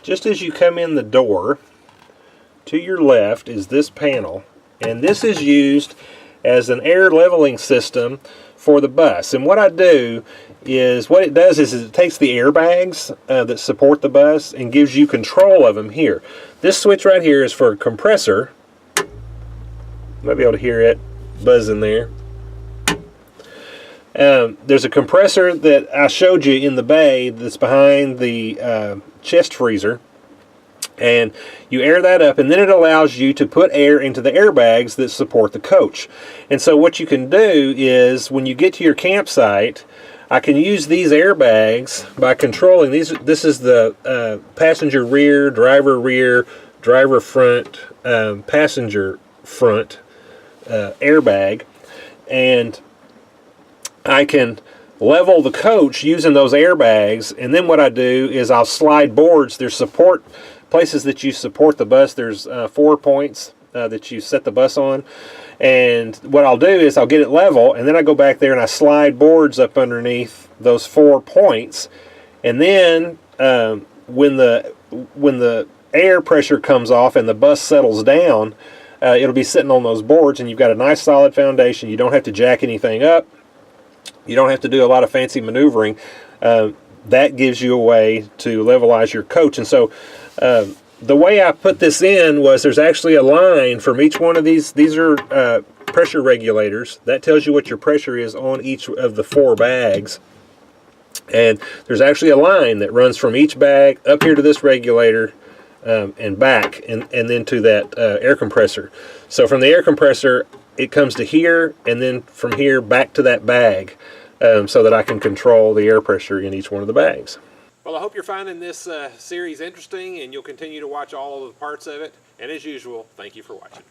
just as you come in the door, to your left is this panel, and this is used as an air leveling system for the bus. And what I do is, what it does is it takes the airbags that support the bus and gives you control of them here. This switch right here is for a compressor. You might be able to hear it buzzing there. There's a compressor that I showed you in the bay that's behind the chest freezer, and you air that up, and then it allows you to put air into the airbags that support the coach. And so what you can do is, when you get to your campsite, I can use these airbags by controlling these. This is the passenger rear, driver front, passenger front airbag, and I can level the coach using those airbags. And then what I do is I'll slide boards. There's support places that you support the bus. There's 4 points that you set the bus on, and what I'll do is I'll get it level, and then I go back there and I slide boards up underneath those 4 points, and then when the air pressure comes off and the bus settles down, it'll be sitting on those boards, and you've got a nice solid foundation. You don't have to jack anything up. You don't have to do a lot of fancy maneuvering. That gives you a way to levelize your coach. And so the way I put this in was, there's actually a line from each one of these. These are pressure regulators. That tells you what your pressure is on each of the 4 bags. And there's actually a line that runs from each bag up here to this regulator and back, and then to that air compressor. So from the air compressor, it comes to here, and then from here back to that bag, so that I can control the air pressure in each one of the bags. Well, I hope you're finding this series interesting, and you'll continue to watch all of the parts of it. And as usual, thank you for watching.